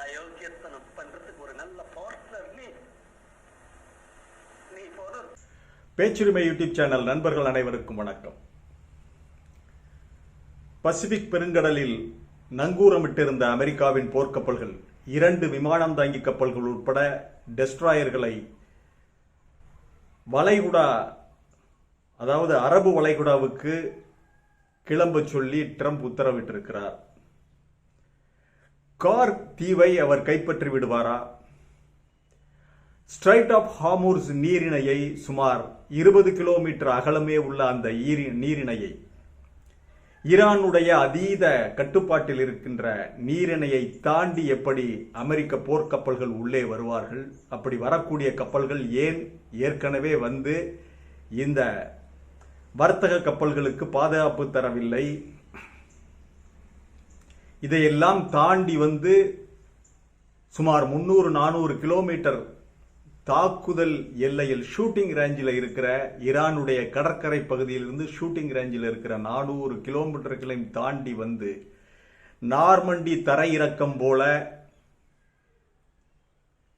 அயோக்கியத்தனம் பண்றதுக்கு ஒரு நல்ல பார்ட்னர் நீ போதும். பேச்சுரிமை யூடியூப் சேனல் நண்பர்கள் அனைவருக்கும் வணக்கம். பசிபிக் பெருங்கடலில் நங்கூரமிட்டிருந்த அமெரிக்காவின் போர்க்கப்பல்கள் 2 விமானம் தாங்கி கப்பல்கள் உட்பட டெஸ்ட்ராயர்களை வளைகுடா, அதாவது அரபு வளைகுடாவுக்கு கிளம்ப சொல்லி ட்ரம்ப் உத்தரவிட்டிருக்கிறார். கார்க் தீவை அவர் கைப்பற்றி விடுவாரா? ஸ்ட்ரைட் ஆஃப் ஹார்முஸ் நீரிணையை, சுமார் 20 கிலோமீட்டர் அகலமே உள்ள அந்த நீரிணையை, ஈரானுடைய அதீத கட்டுப்பாட்டில் இருக்கின்ற நீரிணையை தாண்டி எப்படி அமெரிக்க போர்க்கப்பல்கள் உள்ளே வருவார்கள்? அப்படி வரக்கூடிய கப்பல்கள் ஏன் ஏற்கனவே வந்து இந்த வர்த்தக கப்பல்களுக்கு பாதுகாப்பு தரவில்லை? இதையெல்லாம் தாண்டி வந்து சுமார் 300-400 கிலோமீட்டர் தாக்குதல் எல்லையில், ஷூட்டிங் ரேஞ்சில் இருக்கிற ஈரானுடைய கடற்கரை பகுதியிலிருந்து ஷூட்டிங் ரேஞ்சில் இருக்கிற 400 கிலோமீட்டர்களையும் தாண்டி வந்து நார்மண்டி தரையிறக்கம் போல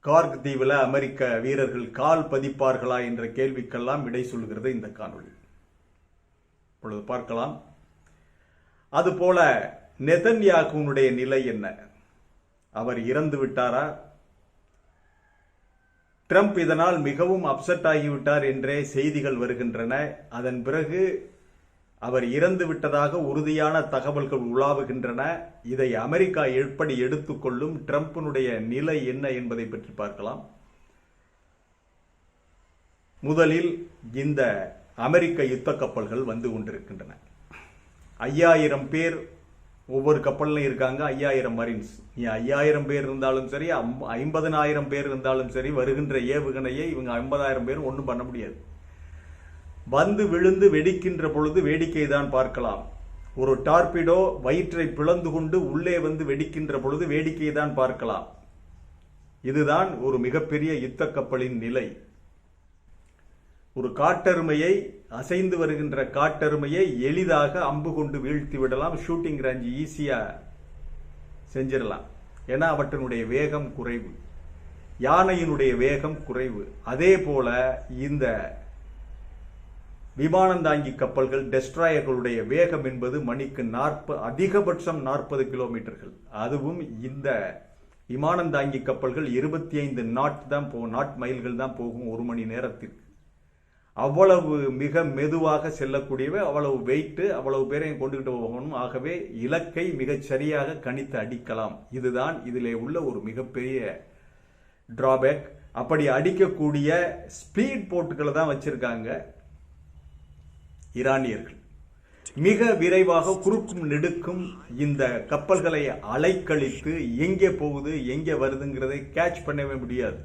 கார்க் தீவில் அமெரிக்க வீரர்கள் கால் பதிப்பார்களா என்ற கேள்விக்கெல்லாம் விடை சொல்கிறது இந்த காணொளி. இப்பொழுது பார்க்கலாம். அதுபோல நெதன்யாகுனுடைய நிலை என்ன? அவர் இறந்து விட்டாரா? ட்ரம்ப் இதனால் மிகவும் அப்செட் ஆகிவிட்டார் என்றே செய்திகள் வருகின்றன. அதன் பிறகு அவர் இறந்து விட்டதாக உறுதியான தகவல்கள் உலாவுகின்றன. இதை அமெரிக்கா எப்படி எடுத்துக்கொள்ளும்? ட்ரம்பினுடைய நிலை என்ன என்பதை பற்றி பார்க்கலாம். முதலில் இந்த அமெரிக்க யுத்த கப்பல்கள் வந்து கொண்டிருக்கின்றன. 5000 பேர் ஒவ்வொரு கப்பல்லையும் இருக்காங்க. 5000 மரீன்ஸ். 5000 பேர் இருந்தாலும் சரி, 50,000 பேர் இருந்தாலும் சரி, வருகின்ற ஏவுகணையை இவங்க 50,000 பேர் ஒன்றும் பண்ண முடியாது. வந்து விழுந்து வெடிக்கின்ற பொழுது வேடிக்கை தான் பார்க்கலாம். ஒரு டார்பிடோ வயிற்றை பிளந்து கொண்டு உள்ளே வந்து வெடிக்கின்ற பொழுது வேடிக்கை தான் பார்க்கலாம். இதுதான் ஒரு மிகப்பெரிய யுத்த கப்பலின் நிலை. ஒரு காட்டெருமையை, அசைந்து வருகின்ற காட்டெருமையை எளிதாக அம்பு கொண்டு வீழ்த்தி விடலாம். ஷூட்டிங் ரேஞ்ச் ஈஸியா செஞ்சிடலாம். ஏன்னா அவற்றினுடைய வேகம் குறைவு, யானையினுடைய வேகம் குறைவு. அதே போல இந்த விமானம் தாங்கி கப்பல்கள், டெஸ்ட்ராயர்களுடைய வேகம் என்பது மணிக்கு அதிகபட்சம் 40 கிலோமீட்டர்கள். அதுவும் இந்த விமானம் தாங்கி கப்பல்கள் 25 நாட் மைல்கள் தான் போகும் ஒரு மணி நேரத்திற்கு. அவ்வளவு மிக மெதுவாக செல்லக்கூடியவை, அவ்வளவு வெயிட், அவ்வளவு பேரையும் கொண்டுகிட்டு போகணும். ஆகவே இலக்கை மிகச் சரியாக கணித்து அடிக்கலாம். இதுதான் இதிலே உள்ள ஒரு மிகப்பெரிய டிராபேக். அப்படி அடிக்கக்கூடிய ஸ்பீட் போட்டுகளை தான் வச்சிருக்காங்க ஈரானியர்கள். மிக விரைவாக குறுக்கும் நெடுக்கும் இந்த கப்பல்களை அலைக்கழித்து எங்கே போகுது எங்கே வருதுங்கிறதை கேட்ச் பண்ணவே முடியாது.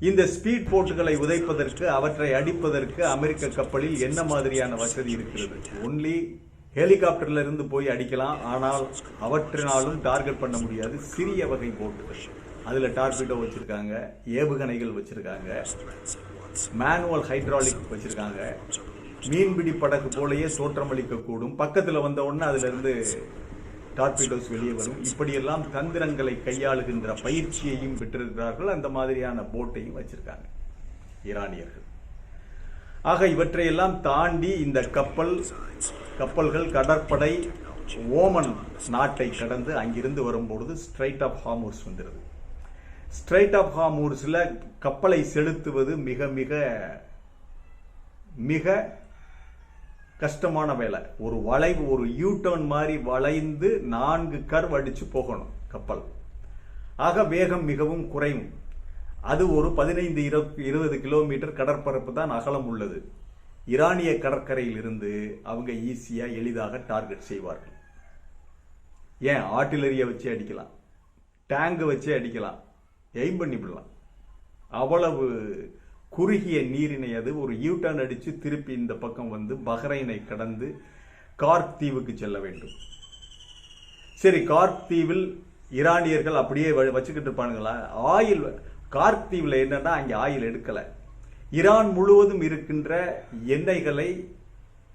இந்த ஸ்பீட் போட்டுகளை உதைப்பதற்கு, அவற்றை அடிப்பதற்கு அமெரிக்க கப்பலில் என்ன மாதிரியான வசதி இருக்கிறது? ஒன்லி ஹெலிகாப்டர்ல இருந்து போய் அடிக்கலாம். ஆனால் அவற்றினாலும் டார்கெட் பண்ண முடியாது. சிறிய வகை போட்டுகள், அதுல டார்பிடோ வச்சிருக்காங்க, ஏவுகணைகள் வச்சிருக்காங்க, மேனுவல் ஹைட்ராலிக் வச்சிருக்காங்க. மீன்பிடி படகு போலயே தோற்றமளிக்க கூடும். பக்கத்துல வந்த உடனே அதுல இருந்து டார்பிடோஸ் வெளியே வரும். இப்படியெல்லாம் தந்திரங்களை கையாளுகின்ற பயிற்சியையும் பெற்றிருக்கிறார்கள். அந்த மாதிரியான போட்டையும் வச்சிருக்காங்க ஈரானியர்கள். ஆக இவற்றையெல்லாம் தாண்டி இந்த கப்பல்கள் கடற்படை ஓமன் நாட்டை கடந்து அங்கிருந்து வரும்பொழுது ஸ்ட்ரைட் ஆஃப் ஹார்முஸ் வந்துடுது. ஸ்ட்ரைட் ஆஃப் ஹார்முஸ்ல கப்பலை செலுத்துவது மிக மிக மிக கஷ்டமான வேலை. ஒரு வளைவு, ஒரு யூ டர்ன் மாதிரி வளைந்து 4 கர்வ் அடிச்சு போகணும் கப்பல். ஆக வேகம் மிகவும் குறையும். அது ஒரு 15-20 கிலோமீட்டர் கடற்பரப்பு தான் அகலம் உள்ளது. ஈரானிய கடற்கரையில் இருந்து அவங்க ஈஸியா எளிதாக டார்கெட் செய்வார்கள். ஏன் ஆர்டிலரியை வச்சு அடிக்கலாம், டேங்க் வச்சு அடிக்கலாம், எய்ம் பண்ணிவிடலாம். அவ்வளவு குறுகிய நீரினை அது. ஒரு யூட்டர்ன் அடிச்சு திருப்பி இந்த பக்கம் வந்து பஹ்ரைனை கடந்து கார்க் தீவுக்கு செல்ல வேண்டும். சரி, கார்க் தீவில் ஈரானியர்கள் அப்படியே வச்சுக்கிட்டு இருப்பானுங்களா? ஆயில் கார்க் தீவில் என்னன்னா அங்கே ஆயில் எடுக்கல. ஈரான் முழுவதும் இருக்கின்ற எண்ணெய்களை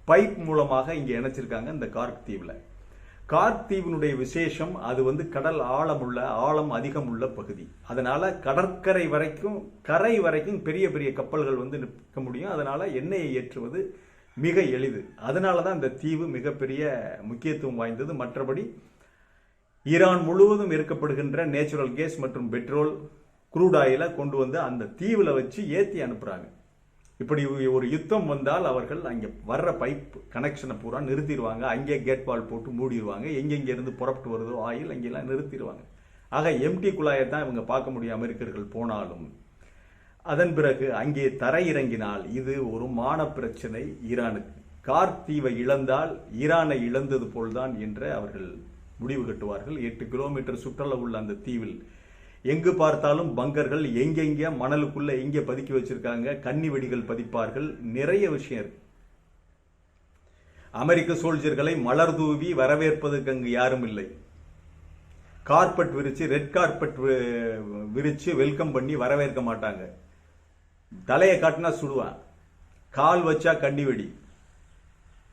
பைப் மூலமாக இங்கே இணைச்சிருக்காங்க இந்த கார்க் தீவில். கார்க் தீவினுடைய விசேஷம், அது வந்து கடல் ஆழம் அதிகம் உள்ள பகுதி. அதனால கடற்கரை வரைக்கும், கரை வரைக்கும் பெரிய பெரிய கப்பல்கள் வந்து நிற்க முடியும். அதனால எண்ணெயை ஏற்றுவது மிக எளிது. அதனால தான் இந்த தீவு மிகப்பெரிய முக்கியத்துவம் வாய்ந்தது. மற்றபடி ஈரான் முழுவதும் இருக்கப்படுகின்ற நேச்சுரல் கேஸ் மற்றும் பெட்ரோல், குரூட் ஆயிலை கொண்டு வந்து அந்த தீவில் வச்சு ஏற்றி அனுப்புறாங்க. இப்படி ஒரு யுத்தம் வந்தால் அவர்கள் அங்கே வர்ற பைப் கனெக்ஷனை பூரா நிறுத்திடுவாங்க. அங்கே கேட் வால் போட்டு மூடிடுவாங்க. எங்கெங்கிருந்து புறப்பட்டு வருதோ ஆயில் அங்கெல்லாம் நிறுத்திடுவாங்க. ஆக எம்டி குழாயை தான் இவங்க பார்க்க முடியும் அமெரிக்கர்கள் போனாலும். அதன் பிறகு அங்கே தரையிறங்கினால் இது ஒரு மான பிரச்சனை ஈரானுக்கு. கார்க் தீவை இழந்தால் ஈரானை இழந்தது போல்தான் என்று அவர்கள் முடிவு கட்டுவார்கள். 8 கிலோமீட்டர் சுற்றளவு உள்ள அந்த தீவில் எங்கு பார்த்தாலும் பங்கர்கள், எங்கெங்க மணலுக்குள்ள எங்கே பதுக்கி வச்சிருக்காங்க, கன்னி வெடிகள் பதிப்பார்கள், நிறைய விஷயம் இருக்கு. அமெரிக்க சோல்ஜர்களை மலர் தூவி வரவேற்பதற்கு அங்கு யாரும் இல்லை. கார்பெட் விரிச்சு, ரெட் கார்பெட் விரிச்சு வெல்கம் பண்ணி வரவேற்க மாட்டாங்க. தலையை காட்டினா சுடுவான், கால் வச்சா கன்னி வெடி,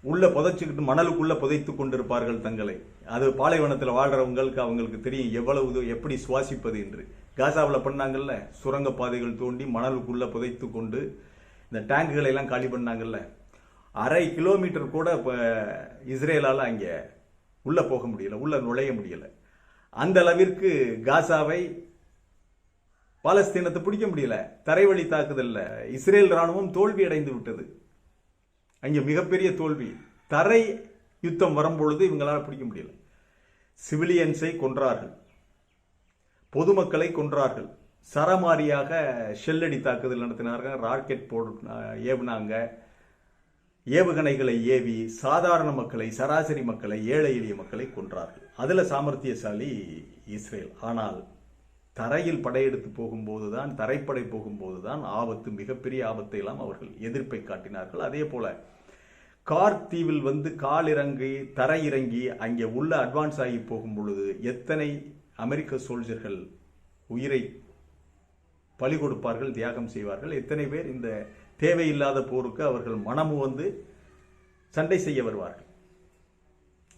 உள்ள புதைச்சுக்கிட்டு மணலுக்குள்ள புதைத்து கொண்டிருப்பார்கள் தங்களை. அது பாலைவனத்தில் வாழ்றவங்களுக்கு அவங்களுக்கு தெரியும் எவ்வளவு எப்படி சுவாசிப்பது என்று. காசாவில் பண்ணாங்கல்ல, சுரங்க பாதைகள் தோண்டி மணலுக்குள்ள புதைத்து கொண்டு இந்த டேங்குகளை எல்லாம் காலி பண்ணாங்கல்ல. 1/2 கிலோமீட்டர் கூட இஸ்ரேலால அங்கே உள்ள போக முடியல, உள்ள நுழைய முடியல. அந்த அளவிற்கு காசாவை, பாலஸ்தீனத்தை பிடிக்க முடியல. தரைவழி தாக்குதல்ல இஸ்ரேல் ராணுவம் தோல்வி அடைந்து விட்டது. அங்கே மிகப்பெரிய தோல்வி. தரை யுத்தம் வரும்பொழுது இவங்களால பிடிக்க முடியல. சிவிலியன்ஸை கொன்றார்கள், பொதுமக்களை கொன்றார்கள், சரமாரியாக ஷெல்லடி தாக்குதல் நடத்தினார்கள், ராக்கெட் ஏவுனாங்க, ஏவுகணைகளை ஏவி சாதாரண மக்களை, சராசரி மக்களை, ஏழை எளிய மக்களை கொன்றார்கள். அதுல சாமர்த்தியசாலி இஸ்ரேல். ஆனால் தரையில் படையெடுத்து போகும்போதுதான், தரைப்படை போகும்போதுதான் ஆபத்து, மிகப்பெரிய ஆபத்தை எல்லாம் அவர்கள் எதிர்ப்பை காட்டினார்கள். அதே போல கார்க் தீவில் வந்து காலிறங்கி தரையிறங்கி அங்கே உள்ள அட்வான்ஸ் ஆகி போகும் பொழுது எத்தனை அமெரிக்க சோல்ஜர்கள் உயிரை பலி கொடுப்பார்கள், தியாகம் செய்வார்கள். எத்தனை பேர் இந்த தேவையில்லாத போருக்கு அவர்கள் மனமு வந்து சண்டை செய்ய வருவார்கள்.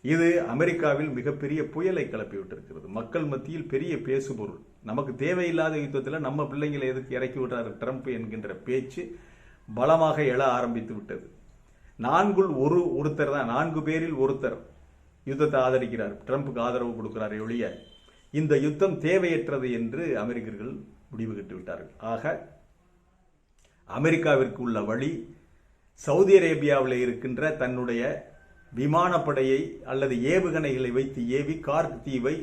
இது அமெரிக்காவில் மிகப்பெரிய புயலை கிளப்பி விட்டிருக்கிறது. மக்கள் மத்தியில் பெரிய பேசுபொருள். நமக்கு தேவையில்லாத யுத்தத்தில் நம்ம பிள்ளைங்களை எதுக்கு இறக்கி விடுறாரு ட்ரம்ப் என்கின்ற பேச்சு பலமாக எழ ஆரம்பித்து விட்டது. 4 பேரில் ஒருத்தர் யுத்தத்தை ஆதரிக்கிறார், ட்ரம்புக்கு ஆதரவு கொடுக்கிறார் ஒழிய இந்த யுத்தம் தேவையற்றது என்று அமெரிக்கர்கள் முடிவு கட்டு விட்டார்கள். ஆக அமெரிக்காவிற்கு உள்ள வழி சவுதி அரேபியாவில் இருக்கின்ற தன்னுடைய விமானப்படையை அல்லது ஏவுகணைகளை வைத்து ஏவி கார்க் தீவை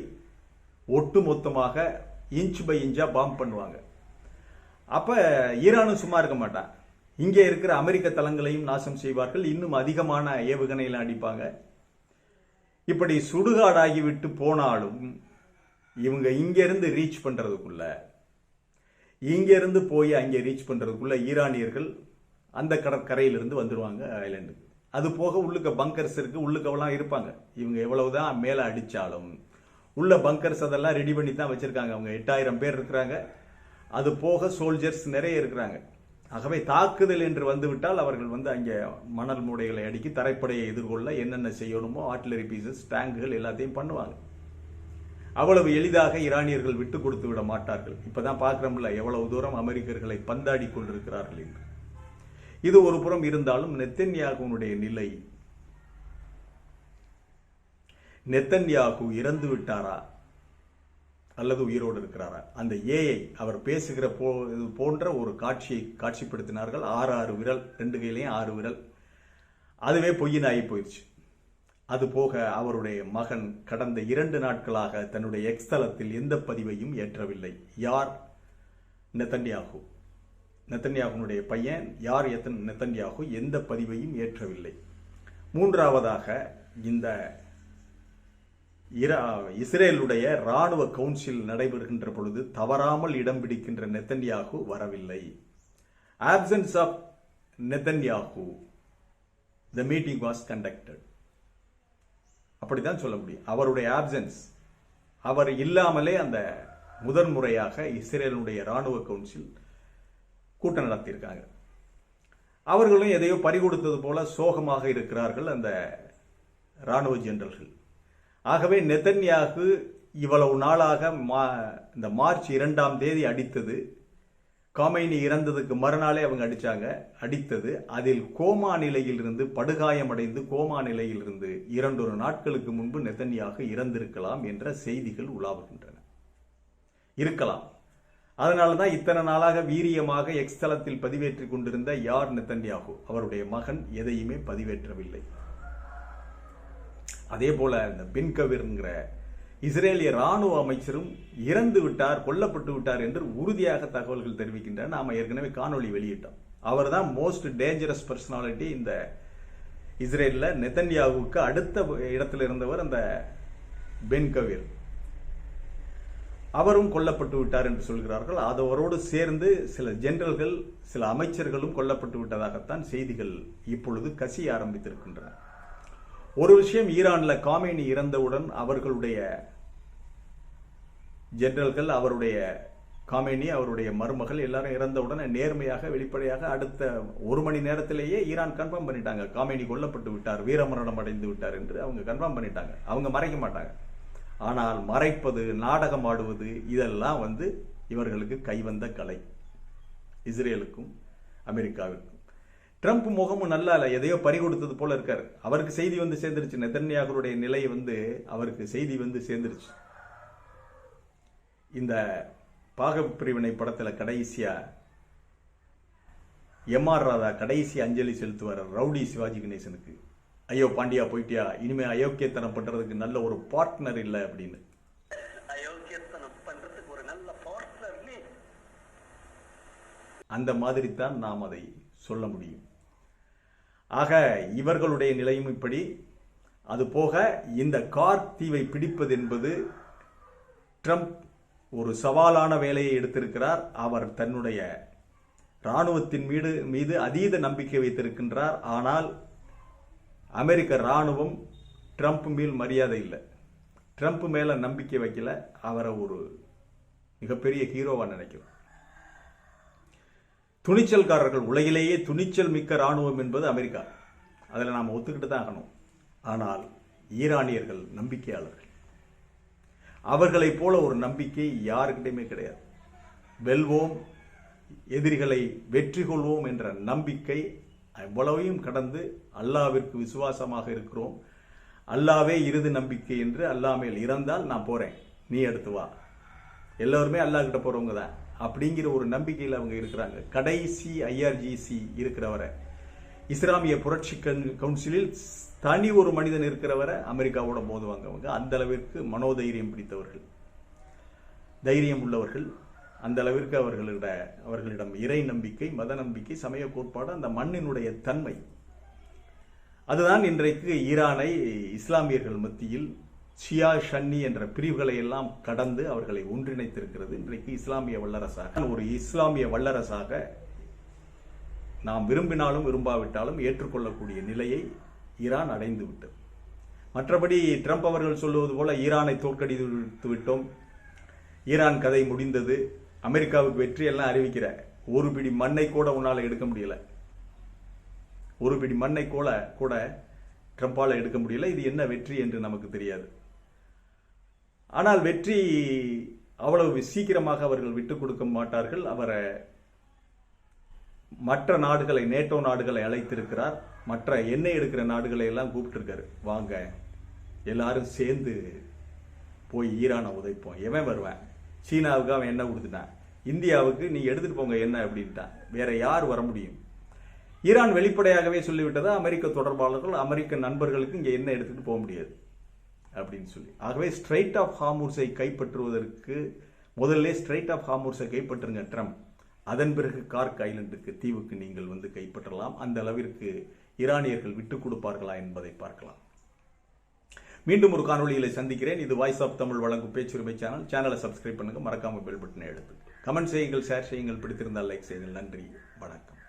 ஒட்டுமொத்தமாக இன்ச் பை இன்ச்சா பாம்பு பண்ணுவாங்க. அப்ப ஈரானும் சும்மா இருக்க மாட்டான். இங்கே இருக்கிற அமெரிக்க தளங்களையும் நாசம் செய்வார்கள். இன்னும் அதிகமான ஏவுகணைகளை அடிப்பாங்க. இப்படி சுடுகாடாகிவிட்டு போனாலும் இவங்க இங்கிருந்து ரீச் பண்றதுக்குள்ள, இங்கிருந்து போய் அங்கே ரீச் பண்றதுக்குள்ள ஈரானியர்கள் அந்த கடற்கரையிலிருந்து வந்துருவாங்க ஐலண்டுக்கு. அது போக உள்ளுக்க பங்கர்ஸ் இருக்கு, உள்ளுக்கவெல்லாம் இருப்பாங்க. இவங்க எவ்வளவுதான் மேல அடிச்சாலும் உள்ள பங்கர்ஸ் அதெல்லாம் ரெடி பண்ணி தான் வச்சிருக்காங்க. அவங்க 8000 பேர் இருக்கிறாங்க. அது போக சோல்ஜர்ஸ் நிறைய இருக்கிறாங்க. ஆகவே தாக்குதல் என்று வந்துவிட்டால் அவர்கள் வந்து அங்கே மணல் மூடைகளை அடுக்கி தரைப்படையை எதிர்கொள்ள என்னென்ன செய்யணுமோ ஆர்ட்டிலரி பீசஸ், டேங்குகள் எல்லாத்தையும் பண்ணுவாங்க. அவ்வளவு எளிதாக ஈரானியர்கள் விட்டு கொடுத்து விட மாட்டார்கள். இப்பதான் பார்க்கிறோம்ல எவ்வளவு தூரம் அமெரிக்கர்களை பந்தாடி கொண்டிருக்கிறார்கள் என்று. இது ஒரு புறம் இருந்தாலும் நெத்தன்யாகுனுடைய நிலை, நெத்தன்யாகு இறந்து விட்டாரா அல்லது உயிரோடு இருக்கிறாரா? அந்த ஏஐ அவர் பேசுகிற போன்ற ஒரு காட்சியை காட்சிப்படுத்தினார்கள். 6 விரல், 2 கையிலையும் 6 விரல். அதுவே பொய்யின் ஆகி போயிடுச்சு. அது போக அவருடைய மகன் கடந்த 2 நாட்களாக தன்னுடைய எக்ஸ் தளத்தில் எந்த பதிவையும் ஏற்றவில்லை. யார்? நெத்தன்யாகு. நெத்தன்யாகுனுடைய பையன் யார்? நெத்தன்யாகு எந்த பதிவையும் ஏற்றவில்லை. மூன்றாவதாக இந்த இஸ்ரேலுடைய ராணுவ கவுன்சில் நடைபெறுகின்ற பொழுது தவறாமல் இடம் பிடிக்கின்ற நெத்தன்யாகு வரவில்லை. Absence of Netanyahu the meeting was conducted. அப்படித்தான் சொல்ல முடியும். அவருடைய ஆப்சன்ஸ், அவர் இல்லாமலே அந்த முதன்முறையாக இஸ்ரேலுடைய ராணுவ கவுன்சில் கூட்டம் நடத்தியிருக்காங்க. அவர்களும் எதையோ பறிகொடுத்தது போல சோகமாக இருக்கிறார்கள் அந்த ராணுவ ஜெனரல்கள். ஆகவே நெதன்யாகு இவ்வளவு நாளாக இந்த மார்ச் 2ஆம் தேதி அடித்தது, காமைனி இறந்ததுக்கு மறுநாளே அவங்க அடித்தது, அதில் கோமா நிலையிலிருந்து படுகாயமடைந்து கோமா நிலையிலிருந்து 2 நாட்களுக்கு முன்பு நெதன்யாகு இறந்திருக்கலாம் என்ற செய்திகள் உலாவுகின்றன. இருக்கலாம். அதனால தான் இத்தனை நாளாக வீரியமாக எக்ஸ் தளத்தில் பதிவேற்றிக் கொண்டிருந்த யார் நெதன்யாகு அவருடைய மகன் எதையுமே பதிவேற்றவில்லை. அதே போல இந்த பின் கவிர்ங்கிற இஸ்ரேலிய ராணுவ அமைச்சரும் இறந்து விட்டார், கொல்லப்பட்டு விட்டார் என்று உறுதியாக தகவல்கள் தெரிவிக்கின்றன. நாம ஏற்கனவே காணொளி வெளியிட்டோம். அவர் தான் மோஸ்ட் டேஞ்சரஸ் பர்சனாலிட்டி இந்த இஸ்ரேல்ல. நெதன்யாகுவுக்கு அடுத்த இடத்துல இருந்தவர் அந்த பென் கவிர், அவரும் கொல்லப்பட்டு விட்டார் என்று சொல்கிறார்கள். அதோடு சேர்ந்து சில ஜெனரல்கள், சில அமைச்சர்களும் கொல்லப்பட்டு விட்டதாகத்தான் செய்திகள் இப்பொழுது கசிய ஆரம்பித்திருக்கின்றன. ஒரு விஷயம், ஈரான்ல காமேனி இறந்தவுடன் அவர்களுடைய ஜெனரல்கள், அவருடைய காமேனி, அவருடைய மருமகள் எல்லாரும் இறந்தவுடன் நேர்மையாக வெளிப்படையாக அடுத்த 1 மணி நேரத்திலேயே ஈரான் கன்ஃபார்ம் பண்ணிட்டாங்க, காமேனி கொல்லப்பட்டு விட்டார், வீரமரணம் அடைந்து விட்டார் என்று அவங்க கன்ஃபார்ம் பண்ணிட்டாங்க. அவங்க மறைக்க மாட்டாங்க. ஆனால் மறைப்பது, நாடகம் ஆடுவது இதெல்லாம் இவர்களுக்கு கைவந்த கலை, இஸ்ரேலுக்கும் அமெரிக்காவிற்கும். ட்ரம்ப் முகமும் நல்லா இல்லை, எதையோ பறி கொடுத்தது போல இருக்காரு. அவருக்கு செய்தி சேர்ந்துருச்சு, நெதன்யாகுடைய நிலை அவருக்கு செய்தி சேர்ந்துருச்சு. இந்த பாகப்பிரிவினை படத்துல கடைசியா எம்ஆர் ராதா கடைசி அஞ்சலி செலுத்துவார் ரவுடி சிவாஜி கணேசனுக்கு. ஐயோ பாண்டியா போயிட்டியா, இனிமே அயோக்கியத்தனம் பண்றதுக்கு நல்ல ஒரு பார்ட்னர் இல்லை அப்படின்னு. அயோக்கியத்தனம் பண்றதுக்கு ஒரு நல்ல பார்ட்னர் நீ. அந்த மாதிரி தான் நாம் அதை சொல்ல முடியும். ஆக இவர்களுடைய நிலையும் இப்படி. அது போக இந்த கார் தீவை பிடிப்பது என்பது ட்ரம்ப் ஒரு சவாலான வேலையை எடுத்திருக்கிறார். அவர் தன்னுடைய இராணுவத்தின் மீது அதீத நம்பிக்கை வைத்திருக்கின்றார். ஆனால் அமெரிக்க இராணுவம் ட்ரம்ப் மேல் மரியாதை இல்லை, ட்ரம்ப் மேல நம்பிக்கை வைக்கல. அவரை ஒரு மிகப்பெரிய ஹீரோவா நினைக்கிறார். துணிச்சல்காரர்கள், உலகிலேயே துணிச்சல் மிக்க இராணுவம் என்பது அமெரிக்கா, அதில் நாம் ஒத்துக்கிட்டு தான் ஆகணும். ஆனால் ஈரானியர்கள் நம்பிக்கையாளர்கள், அவர்களைப் போல ஒரு நம்பிக்கை யாருக்கிட்டையுமே கிடையாது. வெல்வோம், எதிரிகளை வெற்றி கொள்வோம் என்ற நம்பிக்கை எவ்வளவையும் கடந்து அல்லாவிற்கு விசுவாசமாக இருக்கிறோம், அல்லாவே இறுதி நம்பிக்கை என்று அல்லாஹ் மேல் இறந்தால் நான் போறேன், நீ எடுத்து வா, எல்லோருமே அல்லாஹ் கிட்ட போறவங்க தான் அப்படிங்கிற ஒரு நம்பிக்கையில் அவங்க இருக்கிறாங்க. கடைசி ஐஆர்ஜிசி இருக்கிறவரை, இஸ்லாமிய புரட்சி கவுன்சிலில் தனி ஒரு மனிதன் இருக்கிறவரை அமெரிக்காவோட மோதுவாங்க. அவங்க அந்த அளவிற்கு மனோதைரியம் பிடித்தவர்கள், தைரியம் உள்ளவர்கள். அந்த அளவிற்கு அவர்களிடம் இறை நம்பிக்கை, மத நம்பிக்கை, சமய கோட்பாடு, அந்த மண்ணினுடைய தன்மை, அதுதான் இன்றைக்கு ஈரானை இஸ்லாமியர்கள் மத்தியில் ஷியா ஷன்னி என்ற பிரிவுகளை எல்லாம் கடந்து அவர்களை ஒன்றிணைத்திருக்கிறது. இன்றைக்கு இஸ்லாமிய வல்லரசாக, ஒரு இஸ்லாமிய வல்லரசாக நாம் விரும்பினாலும் விரும்பாவிட்டாலும் ஏற்றுக்கொள்ளக்கூடிய நிலையை ஈரான் அடைந்து விட்டது. மற்றபடி ட்ரம்ப் அவர்கள் சொல்லுவது போல ஈரானை தோற்கடித்து விட்டோம், ஈரான் கதை முடிந்தது, அமெரிக்காவுக்கு வெற்றி எல்லாம் அறிவிக்கிற, ஒரு பிடி மண்ணை கூட உன்னால எடுக்க முடியல, ஒரு பிடி மண்ணை கூட ட்ரம்பால எடுக்க முடியல. இது என்ன வெற்றி என்று நமக்கு தெரியாது. ஆனால் வெற்றி அவ்வளவு சீக்கிரமாக அவர்கள் விட்டுக் கொடுக்க மாட்டார்கள். அவரை மற்ற நாடுகளை, நேட்டோ நாடுகளை அழைத்திருக்கிறார், மற்ற எண்ணெய் எடுக்கிற நாடுகளை எல்லாம் கூப்பிட்டுருக்காரு, வாங்க எல்லாரும் சேர்ந்து போய் ஈரானை உதைப்போம். எவன் வருவேன்? சீனாவுக்கு அவன் எண்ணெய் கொடுத்துட்டான், இந்தியாவுக்கு நீ எடுத்துட்டு போங்க என்ன அப்படின்ட்டான், வேற யார் வர முடியும்? ஈரான் வெளிப்படையாகவே சொல்லிவிட்டதா அமெரிக்க தொடர்பாளர்கள், அமெரிக்க நண்பர்களுக்கு இங்கே என்ன எடுத்துட்டு போக முடியாது அப்படின்னு சொல்லி. ஆகவே ஸ்ட்ரைட் ஆஃப் ஹார்முஸை கைப்பற்றுவதற்கு முதல்ல ஸ்ட்ரைட் ஆஃப் ஹார்முஸை கைப்பற்றுங்க ட்ரம்ப், அதன் பிறகு கார்க் ஐலண்டுக்கு, தீவுக்கு நீங்கள் கைப்பற்றலாம். அந்த அளவிற்கு ஈரானியர்கள் விட்டுக் கொடுப்பார்களா என்பதை பார்க்கலாம். மீண்டும் ஒரு காணொளியில் சந்திக்கிறேன். இது வாய்ஸ் ஆஃப் தமிழ் வழங்கும் பேச்சுரிமை சேனலை சப்ஸ்கிரைப் பண்ணுங்க, மறக்காம பெல் பட்டனை எடுத்து கமெண்ட் செய்யுங்கள், ஷேர் செய்யுங்கள், பிடித்திருந்தால் லைக் செய்யுங்கள். நன்றி, வணக்கம்.